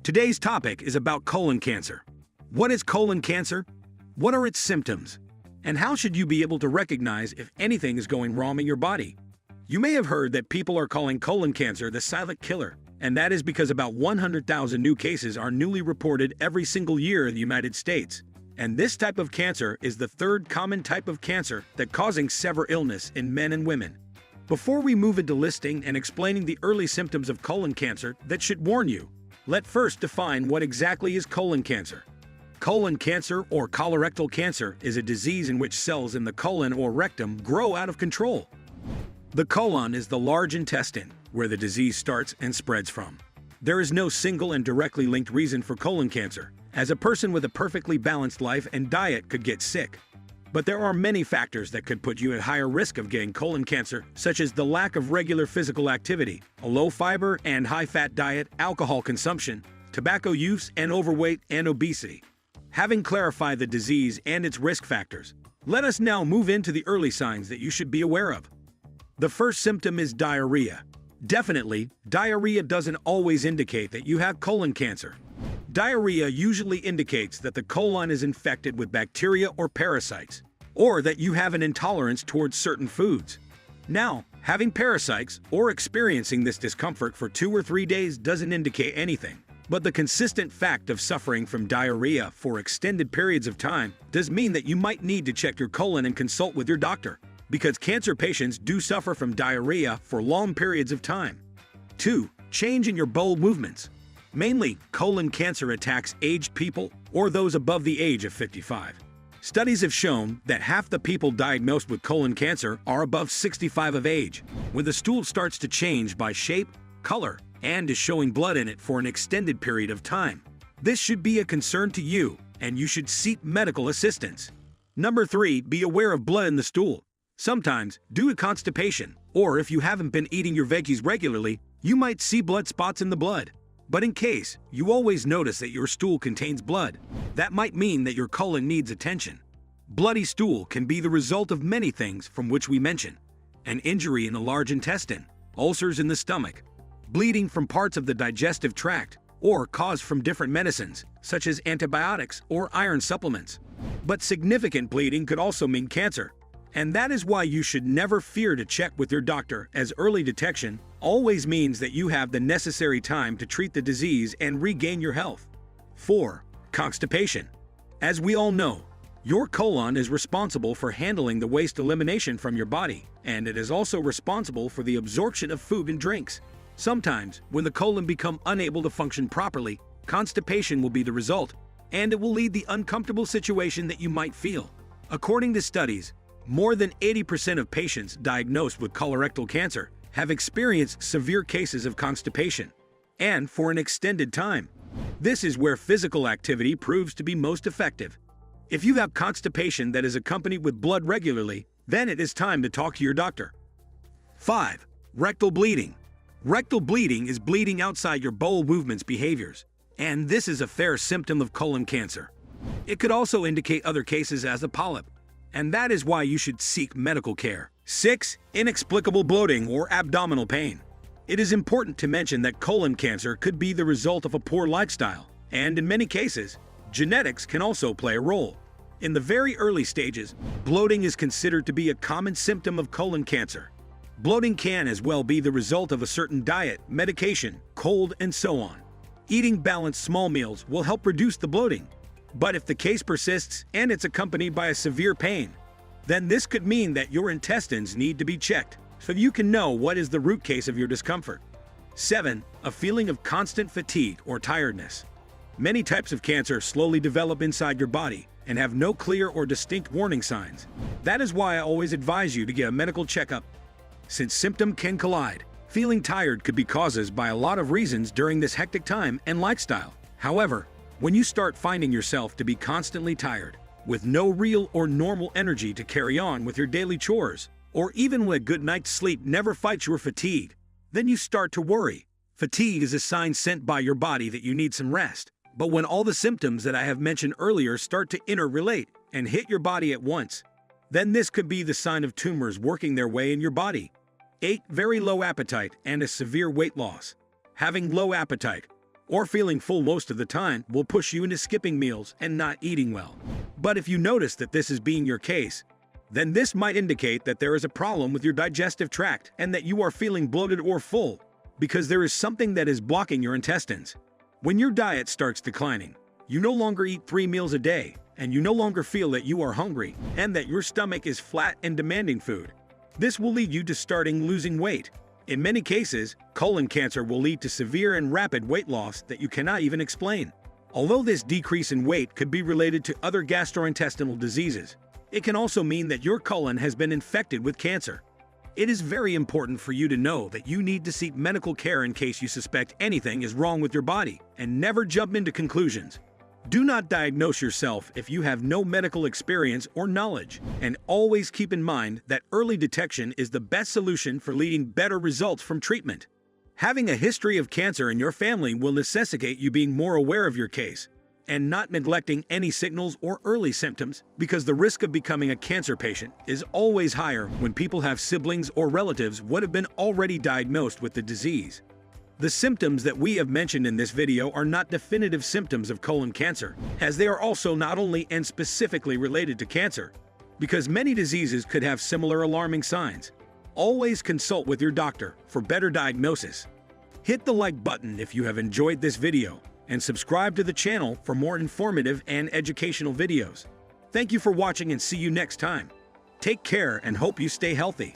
Today's topic is about colon cancer. What is colon cancer? What are its symptoms? And how should you be able to recognize if anything is going wrong in your body? You may have heard that people are calling colon cancer the silent killer, and that is because about 100,000 new cases are newly reported every single year in the United States. And this type of cancer is the third common type of cancer that causing severe illness in men and women. Before we move into listing and explaining the early symptoms of colon cancer that should warn you, let's first define what exactly is colon cancer. Colon cancer or colorectal cancer is a disease in which cells in the colon or rectum grow out of control. The colon is the large intestine where the disease starts and spreads from. There is no single and directly linked reason for colon cancer, as a person with a perfectly balanced life and diet could get sick. But there are many factors that could put you at higher risk of getting colon cancer, such as the lack of regular physical activity, a low-fiber and high-fat diet, alcohol consumption, tobacco use, and overweight and obesity. Having clarified the disease and its risk factors, let us now move into the early signs that you should be aware of. The first symptom is diarrhea. Definitely, diarrhea doesn't always indicate that you have colon cancer. Diarrhea usually indicates that the colon is infected with bacteria or parasites, or that you have an intolerance towards certain foods. Now, having parasites or experiencing this discomfort for 2 or 3 days doesn't indicate anything. But the consistent fact of suffering from diarrhea for extended periods of time does mean that you might need to check your colon and consult with your doctor, because cancer patients do suffer from diarrhea for long periods of time. 2. Change in your bowel movements. Mainly, colon cancer attacks aged people or those above the age of 55. Studies have shown that half the people diagnosed with colon cancer are above 65 of age, when the stool starts to change by shape, color, and is showing blood in it for an extended period of time. This should be a concern to you, and you should seek medical assistance. Number 3, be aware of blood in the stool. Sometimes, due to constipation, or if you haven't been eating your veggies regularly, you might see blood spots in the blood. But in case you always notice that your stool contains blood, that might mean that your colon needs attention. Bloody stool can be the result of many things from which we mention: an injury in the large intestine, ulcers in the stomach, bleeding from parts of the digestive tract, or caused from different medicines, such as antibiotics or iron supplements. But significant bleeding could also mean cancer, and that is why you should never fear to check with your doctor, as early detection always means that you have the necessary time to treat the disease and regain your health. 4. Constipation. As we all know, your colon is responsible for handling the waste elimination from your body, and it is also responsible for the absorption of food and drinks. Sometimes, when the colon becomes unable to function properly, constipation will be the result, and it will lead to the uncomfortable situation that you might feel. According to studies, more than 80% of patients diagnosed with colorectal cancer have experienced severe cases of constipation, and for an extended time. This is where physical activity proves to be most effective. If you have constipation that is accompanied with blood regularly, then it is time to talk to your doctor. 5. Rectal bleeding. Rectal bleeding is bleeding outside your bowel movements behaviors, and this is a fair symptom of colon cancer. It could also indicate other cases as a polyp, and that is why you should seek medical care. 6. Inexplicable bloating or abdominal pain. It is important to mention that colon cancer could be the result of a poor lifestyle, and in many cases, genetics can also play a role. In the very early stages, bloating is considered to be a common symptom of colon cancer. Bloating can as well be the result of a certain diet, medication, cold, and so on. Eating balanced small meals will help reduce the bloating. But if the case persists and it's accompanied by a severe pain, then this could mean that your intestines need to be checked so you can know what is the root cause of your discomfort. 7. A feeling of constant fatigue or tiredness. Many types of cancer slowly develop inside your body and have no clear or distinct warning signs. That is why I always advise you to get a medical checkup. Since symptoms can collide, feeling tired could be caused by a lot of reasons during this hectic time and lifestyle. However, when you start finding yourself to be constantly tired, with no real or normal energy to carry on with your daily chores, or even when a good night's sleep never fights your fatigue, then you start to worry. Fatigue is a sign sent by your body that you need some rest. But when all the symptoms that I have mentioned earlier start to interrelate and hit your body at once, then this could be the sign of tumors working their way in your body. 8. Very low appetite and a severe weight loss. Having low appetite, or feeling full most of the time will push you into skipping meals and not eating well. But if you notice that this is being your case, then this might indicate that there is a problem with your digestive tract and that you are feeling bloated or full, because there is something that is blocking your intestines. When your diet starts declining, you no longer eat 3 meals a day, and you no longer feel that you are hungry and that your stomach is flat and demanding food. This will lead you to starting losing weight. In many cases, colon cancer will lead to severe and rapid weight loss that you cannot even explain. Although this decrease in weight could be related to other gastrointestinal diseases, it can also mean that your colon has been infected with cancer. It is very important for you to know that you need to seek medical care in case you suspect anything is wrong with your body, and never jump into conclusions. Do not diagnose yourself if you have no medical experience or knowledge, and always keep in mind that early detection is the best solution for leading better results from treatment. Having a history of cancer in your family will necessitate you being more aware of your case and not neglecting any signals or early symptoms, because the risk of becoming a cancer patient is always higher when people have siblings or relatives would have been already diagnosed with the disease. The symptoms that we have mentioned in this video are not definitive symptoms of colon cancer, as they are also not only and specifically related to cancer, because many diseases could have similar alarming signs. Always consult with your doctor for better diagnosis. Hit the like button if you have enjoyed this video, and subscribe to the channel for more informative and educational videos. Thank you for watching and see you next time. Take care and hope you stay healthy.